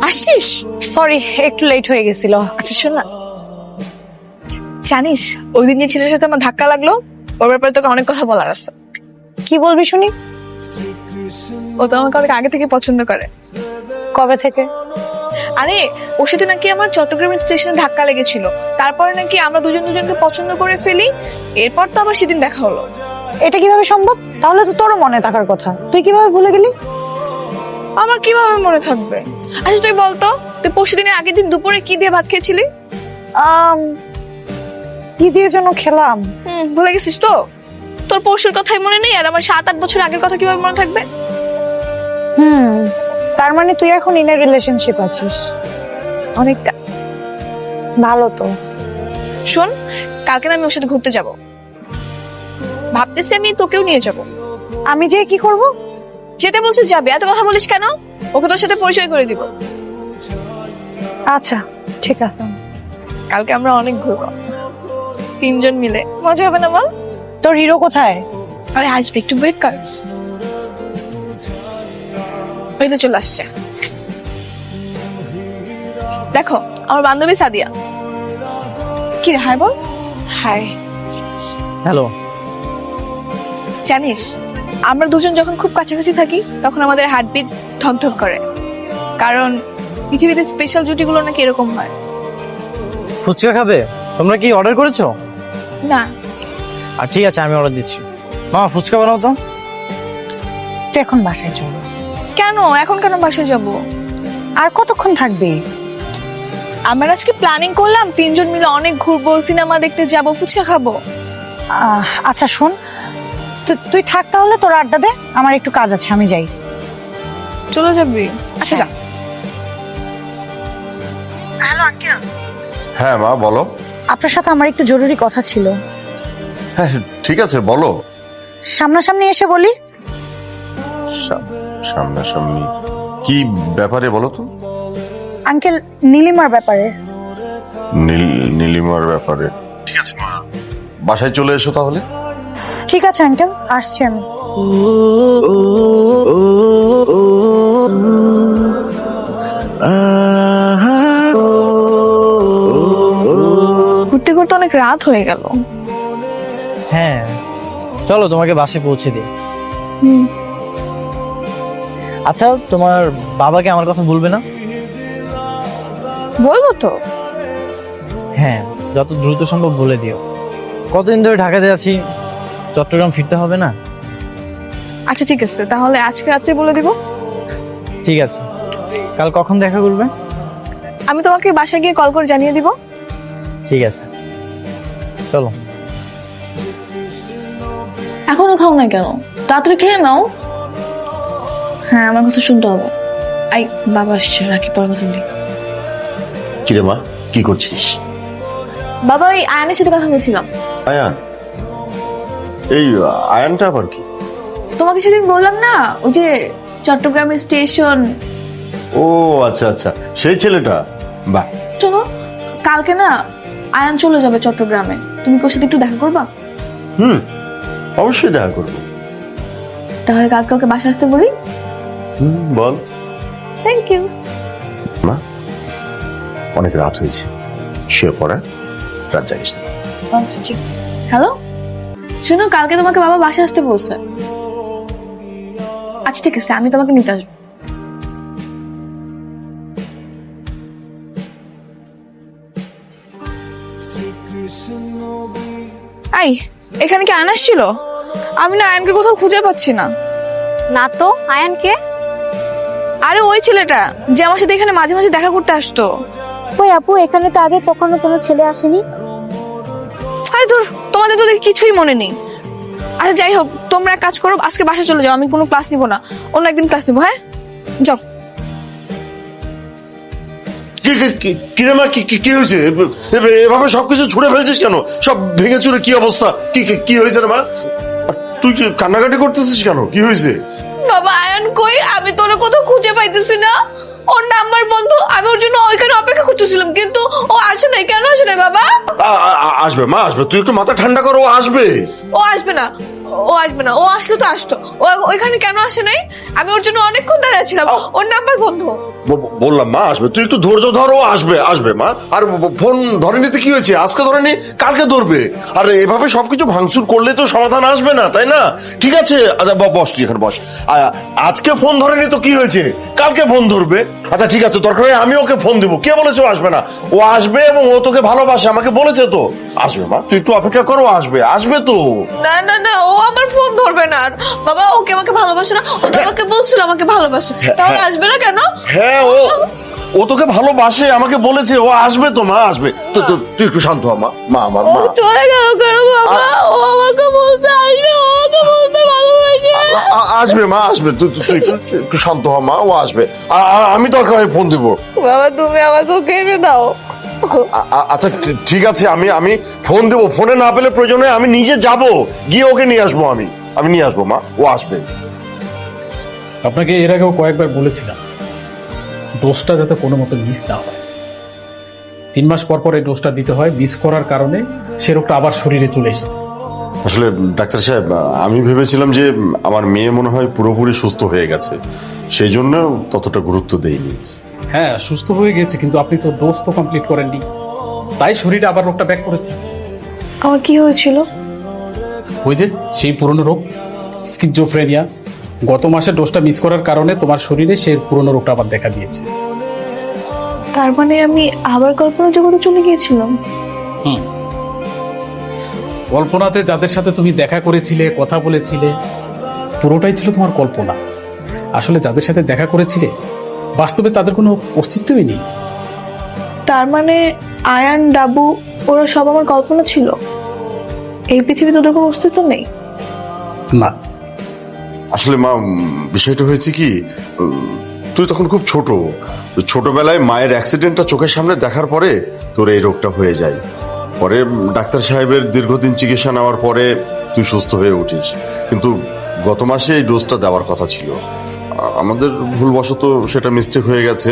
আসছিস? সরি, একটু লেট হয়ে গেছিল। আচ্ছা শোন না, জানিস ওই দিন যে ছেলের সাথে আমার ধাক্কা লাগলো, ওর ব্যাপারে তোকে অনেক কথা বলার আছে। কি বলবি শুনি? ও তো আমাকে অনেক আগে থেকে পছন্দ করে। কবে থেকে? আরে ওর সাথে নাকি আমার চট্টগ্রাম স্টেশনে ধাক্কা লেগেছিল, তারপরে নাকি আমরা দুজন দুজনকে পছন্দ করে ফেলি। এরপর তো আবার সেদিন দেখা হলো। এটা কিভাবে সম্ভব? তাহলে তো তোরও মনে থাকার কথা, তুই কিভাবে ভুলে গেলি? আমার কিভাবে মনে থাকবে? আচ্ছা তুই বলতো, তুই পরশুদিনের আগের দিন দুপুরে কি দিয়ে ভাত খেয়েছিলি? কি দিয়ে যেন খেলাম। ভুলে গেছিস তো? তোর পরশুর কথাই মনে নেই আর আমার 7-8 বছর আগের কথা কিভাবে মনে থাকবে? তার মানে তুই এখন ইন রিলেশনশিপ আছিস? অনেকটা। ভালো তো। শোন, কালকে না আমি ওর সাথে ঘুরতে যাব, ভাবতেছি আমি তোকেও নিয়ে যাব। আমি যে কি করব? যেতে বলছিস যাবে, এত কথা বলিস কেন? ওকে তোর সাথে পরিচয় করে দিব। আচ্ছা ঠিক আছে। কালকে আমরা অনেক ঘুরবো, 3 জন মিলে। মজা হবে না বল? তোর হিরো কোথায়? আরে আসবে, একটু ওয়েট কর। ওই তো চলে আসছে। দেখো আমার বান্ধবী সাদিয়া। কি রে, হাই বল। হাই। হ্যালো। জানিস আমরা দুজন যখন খুব কাছাকাছি থাকি তখন আমাদের হার্টবিট ধকধক করে, কারণ পৃথিবীতে স্পেশাল জুটিগুলো নাকি এরকম হয়। ফুচকা খাবে? তোমরা কি অর্ডার করেছো? না। আর ঠিক আছে, আমি অর্ডার দিচ্ছি। মামা ফুচকা বানাও তো। তুই এখন বাসায় চল। কেন এখন, কেন বাসায় যাব? আর কতক্ষণ থাকবি? আমরা আজকে প্ল্যানিং করলাম 3 জন মিলে অনেক ঘুরবো, সিনেমা দেখতে যাবো, ফুচকা খাবো। আচ্ছা শোন, তুই থাক তাহলে, তোর আড্ডা দে, আমার একটু কাজ আছে, আমি যাই। চলে যাবি? আচ্ছা যা। Hello uncle. হ্যাঁ মা বলো। আপনার সাথে আমার একটু জরুরি কথা ছিল। হ্যাঁ ঠিক আছে বলো। সামনাসামনি এসে বলি? সামনাসামনি কি ব্যাপারে বলো তো? আঙ্কেল, নীলিমার ব্যাপারে। নীলিমার ব্যাপারে? ঠিক আছে মা, বাসায় চলে এসো তাহলে। ঠিক আছে আঙ্কেল, আসছি আমি। ঘুরতে ঘুরতে অনেক রাত হয়ে গেল। হ্যাঁ চলো তোমাকে বাসে পৌঁছে দিই। আচ্ছা তোমার বাবাকে আমার কথা বলবে না? বলবো তো। হ্যাঁ যত দ্রুত সম্ভব বলে দিও। কতদিন ধরে ঢাকাতে আছি, চট্টগ্রাম ফিরতে হবে না? আচ্ছা ঠিক আছে, তাহলে আজকে রাত্রে বলে দিব। ঠিক আছে, কাল কখন দেখা করবে? আমি তোমাকে বাসায় গিয়ে কল করে জানিয়ে দিব। ঠিক আছে চলো। এখনো খাও না কেন? তাড়াতাড়ি খেয়ে নাও। হ্যাঁ আমার কথা শুনতে হবে। আই বাবা আসছে, রাখি, পরে কথা বলি। কিরে মা, কি করছিস? বাবা ওই আয়নের সাথে কথা বলছিলাম। আয়ান? এই আয়ানটা আবার কি? তোমাকে সেদিন বললাম না, ওই যে চট্টগ্রামের স্টেশন। ও আচ্ছা আচ্ছা, সেই ছেলেটা। বাহ। শোনো, কালকে না আয়ান চলে যাবে চট্টগ্রামে, তুমি কি ওর সাথে একটু দেখা করবা? অবশ্যই দেখা করবো। তাহলে কালকে ওকে বাসা আসতে বলি। বল। Thank you. মা অনেক রাত হয়েছে, শুয়ে পড়া, রাত জাগিস না। আচ্ছা ঠিক আছে। হ্যালো, শোনো কালকে তোমাকে বাবা বাসা আসতে বলছে। আচ্ছা ঠিক আছে, আমি তোমাকে নিতে আসবো। আই, এখানে কি আয়ন আসছিল? আমি না আয়নকে কোথাও খুঁজে পাচ্ছি না। না তো, আয়ান কে? আরে ওই ছেলেটা যে আমার সাথে এখানে মাঝে মাঝে দেখা করতে আসতো। ওই আপু, এখানে তো আগে কখনো কোনো ছেলে আসেনি। আরে ধুর, তোমাদের তো দেখি কিছুই মনে নেই। আচ্ছা যাই হোক, তোমরা এক কাজ করো, আজকে বাসায় চলে যাও, আমি কোনো ক্লাস নিব না, অন্য একদিন ক্লাস নিবো। হ্যাঁ যাও। কিরে মা, কি হয়েছে? এভাবে সবকিছু ছুড়ে ফেলছিস কেন? সব ভেঙে চুরে কি অবস্থা? কি হয়েছে রে মা? তুই কান্নাকাটি করতেছিস কেন? কি হয়েছে? বাবা আয়ন কই? আমি তোর কোথাও খুঁজে পাইতেছি না। ওর নাম্বার বন্ধ, আমি ওর জন্য ওইখানে অপেক্ষা করতেছিলাম, কিন্তু ও আসে নাই। কেন আসে নাই বাবা? আসবে মা, আসবে। তুই একটু মাথা ঠান্ডা করো, ও আসবে। ও আসবে না, ও আসবে না, ও আসলো তো আসতো, ও ওইখানে কেন আসে নাই? আমি ওর জন্য অনেকক্ষণ দাঁড়িয়ে ছিলাম, ওর নাম্বার বন্ধ। বললাম মা আসবে, তুই একটু ধৈর্য ধর, ও আসবে আসবে মা। আর ফোন ধরে নিতে কি হয়েছে, আজকে ধরে নি কালকে ধরবে। আর এভাবে সবকিছু ভাঙচুর করলে তো সমাধান আসবে না, তাই না? ঠিক আছে, আচ্ছা বস, তুই এখানে বস। আজকে ফোন ধরেনি তো কি হয়েছে, কালকে ফোন ধরবে। আচ্ছা ঠিক আছে, দরকার হয় আমি ওকে ফোন দেবো। কে বলেছে ও আসবে না? ও আসবে এবং ও তোকে ভালোবাসে, আমাকে বলেছে তো। আসবে মা, তুই একটু অপেক্ষা করো, আসবে আসবে তো। না না না, ও আমার ফোন ধরবে না। আর বাবা, ওকে আমাকে ভালোবাসে না? ও তো আমাকে বলছিল আমাকে ভালোবাসে, তাহলে আসবে না কেন? হ্যাঁ, ও তোকে ভালোবাসে, আমাকে বলেছে, ও আসবে তো মা, আসবে তো। তুই একটু শান্ত হ মা, মা আমার মা। ও চলে গেল কেন বাবা? ও আমাকে বলতে আসবে, ও আমাকে বলতে ভালোবাসে। আসবে মা, আসবে। তুই একটু শান্ত হ মা, ও আসবে। আমি দরকার হয় ফোন দেবো। বাবা, তুমি আমাকে ওকে এনে দাও। আচ্ছা ঠিক আছে, আমি ফোন দেবো। ফোনে না পেলে প্রয়োজনে আমি নিজে যাব, গিয়ে ওকে নিয়ে আসবো। আমি নিয়ে আসবো মা, ও আসবে। আপনাকে এর আগেও কয়েকবার বলেছিলাম ডোজটা যাতে কোনো মতো মিস না হয়। 3 মাস পর পর এই ডোজটা দিতে হয়, মিস করার কারণে সে রোগটা আবার শরীরে চলে এসেছে। আসলে ডাক্তার সাহেব, আমি ভেবেছিলাম যে আমার মেয়ে মনে হয় পুরোপুরি সুস্থ হয়ে গেছে, সেই জন্য ততটা গুরুত্ব দেইনি। হ্যাঁ, সুস্থ হয়ে গেছে, কিন্তু আপনি তো ডোজ তো কমপ্লিট করেননি, তাই শরীরে আবার রোগটা ব্যাক করেছে। আমার কি হয়েছিল? ওই যে সেই পুরনো রোগ, স্কিজোফ্রেনিয়া। গত মাসে ডোজটা মিস করার কারণে তোমার শরীরে সেই পুরনো রোগটা আবার দেখা দিয়েছে। তার মানে আমি আবার কল্পনা জগতে চলে গিয়েছিলাম। কল্পনাতে যাদের সাথে তুমি দেখা করেছিলে, কথা বলেছিলে, পুরোটাই ছিল তোমার কল্পনা। আসলে যাদের সাথে দেখা করেছিলে বাস্তবে তাদের কোনো অস্তিত্বই নেই। তার মানে আয়ান, ডাবু, ওরা সব আমার কল্পনা ছিল? এই পৃথিবীতে ওদের কোনো অস্তিত্ব নেই? না, আসলে মা, বিষয়টা হয়েছে কি, তুই তখন খুব ছোট। ছোটবেলায় মায়ের অ্যাক্সিডেন্টটা চোখের সামনে দেখার পরে তোর এই রোগটা হয়ে যায়। পরে ডাক্তার সাহেবের দীর্ঘদিন চিকিৎসা নেওয়ার পরে তুই সুস্থ হয়ে উঠিস। কিন্তু গত মাসে এই ডোজটা দেওয়ার কথা ছিল, আমাদের ভুলবশত সেটা মিস্টেক হয়ে গেছে,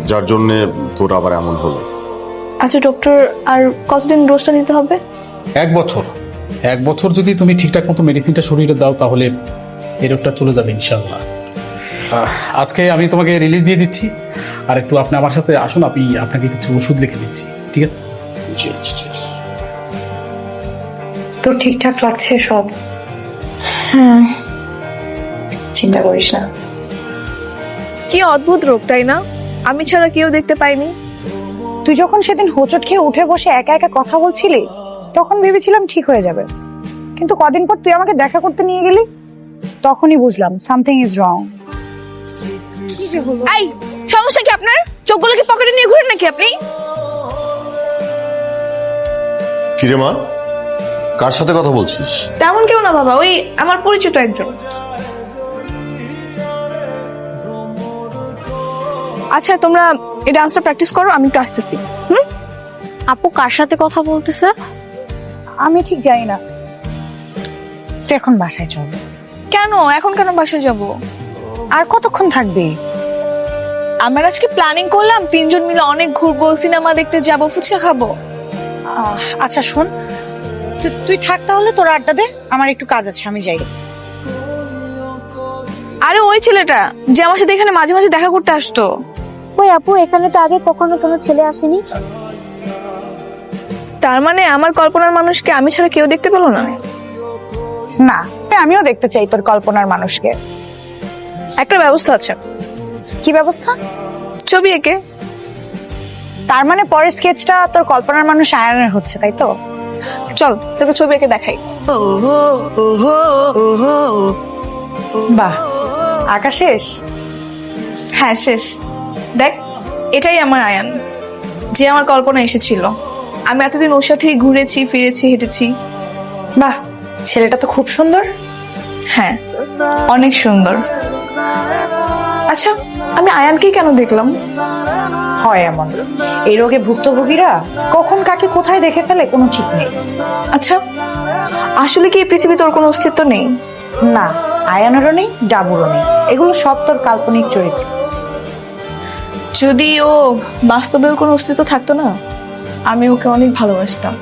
যার জন্যে তোর আবার এমন হলো। আচ্ছা ডক্টর, আর কতদিন ডোজটা নিতে হবে? 1 বছর। 1 বছর যদি তুমি ঠিকঠাক মতো মেডিসিনটা শরীরে দাও তাহলে এই রোগটা চলে যাবে ইনশাআল্লাহ। আজকে আমি তোমাকে রিলিজ দিয়ে দিচ্ছি, আর একটু আপনি আমার সাথে আসুন, আমি আপনাকে কিছু ওষুধ লিখে দিচ্ছি, ঠিক আছে? জি জি জি। তোর ঠিকঠাক লাগছে সব? চিন্তা করিস না। কি অদ্ভুত রোগ, তাই না? আমি ছাড়া কেউ দেখতে পাইনি। তুই যখন সেদিন হোঁচট খেয়ে উঠে বসে একা একা কথা বলছিলি, তখন ভেবেছিলাম ঠিক হয়ে যাবে, কিন্তু কদিন পর তুই আমাকে দেখা করতে নিয়ে গেলি, তখনই বুঝলাম সামথিং ইজ রং। এই, সমস্যা কি আপনার? চোখগুলো কি পকেটে নিয়ে ঘুরেন নাকি আপনি? কিরে মা, কার সাথে কথা বলছিস? তেমন কেউ না বাবা, ওই আমার পরিচিত একজন। আচ্ছা, তোমরা এই ডান্সটা প্র্যাকটিস করো, আমি একটু আসতেছি। আপু কার সাথে কথা বলতেছে? আমি ঠিক জানি না। তুই এখন বাসায় চল। কেন এখন কেন বাসায় যাব? আর কতক্ষণ থাকবি? আমরা আজকে প্ল্যানিং করলাম 3 জন মিলে অনেক ঘুরবো, সিনেমা দেখতে যাব, ফুচকা খাবো। আচ্ছা শোন, তুই থাক তাহলে, তোর আড্ডা দে, আমার একটু কাজ আছে, আমি যাই। আরে ওই ছেলেটা যে আমার সাথে এখানে মাঝে মাঝে দেখা করতে আসতো। ওই আপু, এখানে তো আগে কখনো কোনো ছেলে আসেনি। তার মানে আমার কল্পনার মানুষকে আমি ছাড়া কেউ দেখতে পেলো না? না, আমিও দেখতে চাই তোর কল্পনার মানুষকে। একটা ব্যবস্থা আছে। কি ব্যবস্থা? ছবি এঁকে। তার মানে পরের স্কেচটা তোর কল্পনার মানুষ আয়নের হচ্ছে, তাই তো? চল তোকে ছবি এঁকে দেখাই। বাহ, আঁকা শেষ? হ্যাঁ শেষ। দেখ, এটাই আমার আয়ান, যে আমার কল্পনা এসেছিল। আমি এতদিন ওর সাথেই ঘুরেছি, ফিরেছি, হেঁটেছি। বাহ, ছেলেটা তো খুব সুন্দর। হ্যাঁ, অনেক সুন্দর। আচ্ছা, আমি আয়ানকে কেন দেখলাম? হয় এমন, এই রোগে ভুক্তভোগীরা কখন কাকে কোথায় দেখে ফেলে কোনো ঠিক নেই। আচ্ছা, আসলে কি এই পৃথিবীতে ওর কোনো অস্তিত্ব নেই? না, আয়ানেরও নেই, ডাবুরও নেই, এগুলো সব তোর কাল্পনিক চরিত্র। যদি ও বাস্তবেও কোনো অস্তিত্ব থাকতো না, আমি ওকে অনেক ভালোবাসতাম।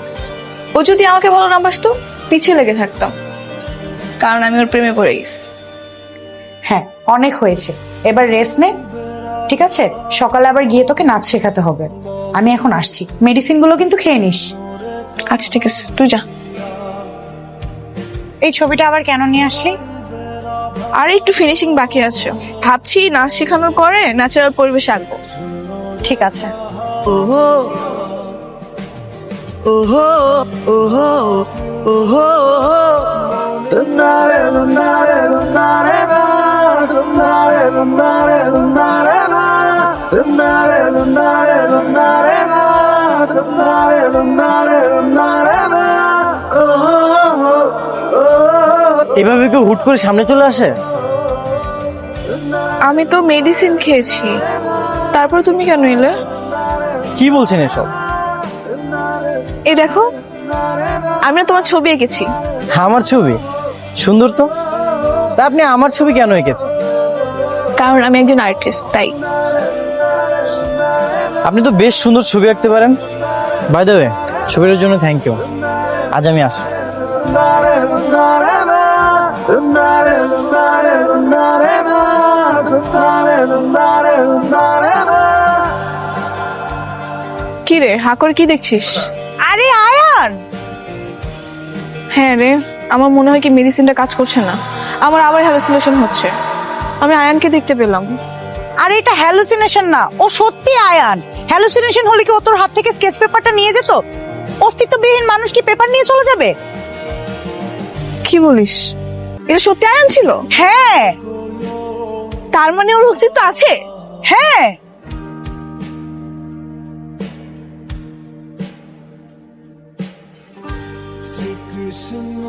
ও যদি আমাকে ভালো না বাসতো, পিছিয়ে লেগে থাকতাম। কারণ আমি ওর প্রেমে পড়ে গেছি। হ্যাঁ, অনেক হয়েছে, এবার রেস্ট নে। ঠিক আছে, সকালে আবার গিয়ে তোকে নাচ শেখাতে হবে। আমি এখন আসছি, মেডিসিন গুলো কিন্তু খেয়ে নিস। আচ্ছা ঠিক আছে, তুই যা। এই ছবিটা আবার কেন নিয়ে আসলি? আর একটু ফিনিশিং বাকি আছে, ভাবছি নাচ শেখানোর পরে ন্যাচারাল পরিবেশে আঁকবো। ঠিক আছে। এভাবে কেউ হুট করে সামনে চলে আসে? আমি তো মেডিসিন খেয়েছি, তারপর তুমি কেন এলে? কি বলছেন এসব? এই দেখো, আমি না তোমার ছবি এঁকেছি। আমার ছবি? সুন্দর তো। তা আপনি আমার ছবি কেন এঁকেছেন? কারণ আমি একজন আর্টিস্ট, তাই। আপনি তো বেশ সুন্দর ছবি আঁকতে পারেন। বাই দ্য ওয়ে, ছবিটার জন্য থ্যাংক ইউ। আজ আমি আসি। কি রে, হাকর কি দেখছিস? আরে আয়ান, হ্যাঁ রে, আমার মনে হয় কি মেডিসিনটা কাজ করছে না, আমার আবার হ্যালুসিনেশন হচ্ছে। আমি আয়ানকে দেখতে পেলাম। আরে এটা হ্যালুসিনেশন না, ও সত্যি আয়ান। হ্যালুসিনেশন হলে কি ও তোর হাত থেকে স্কেচ পেপারটা নিয়ে যেত? অস্তিত্ববিহীন মানুষ কি পেপার নিয়ে চলে যাবে? কি বলিস? এটা সত্যি আয়ান ছিল? হ্যাঁ তার মানে ওর অস্তিত্ব আছে? হ্যাঁ। শ্রীকৃষ্ণ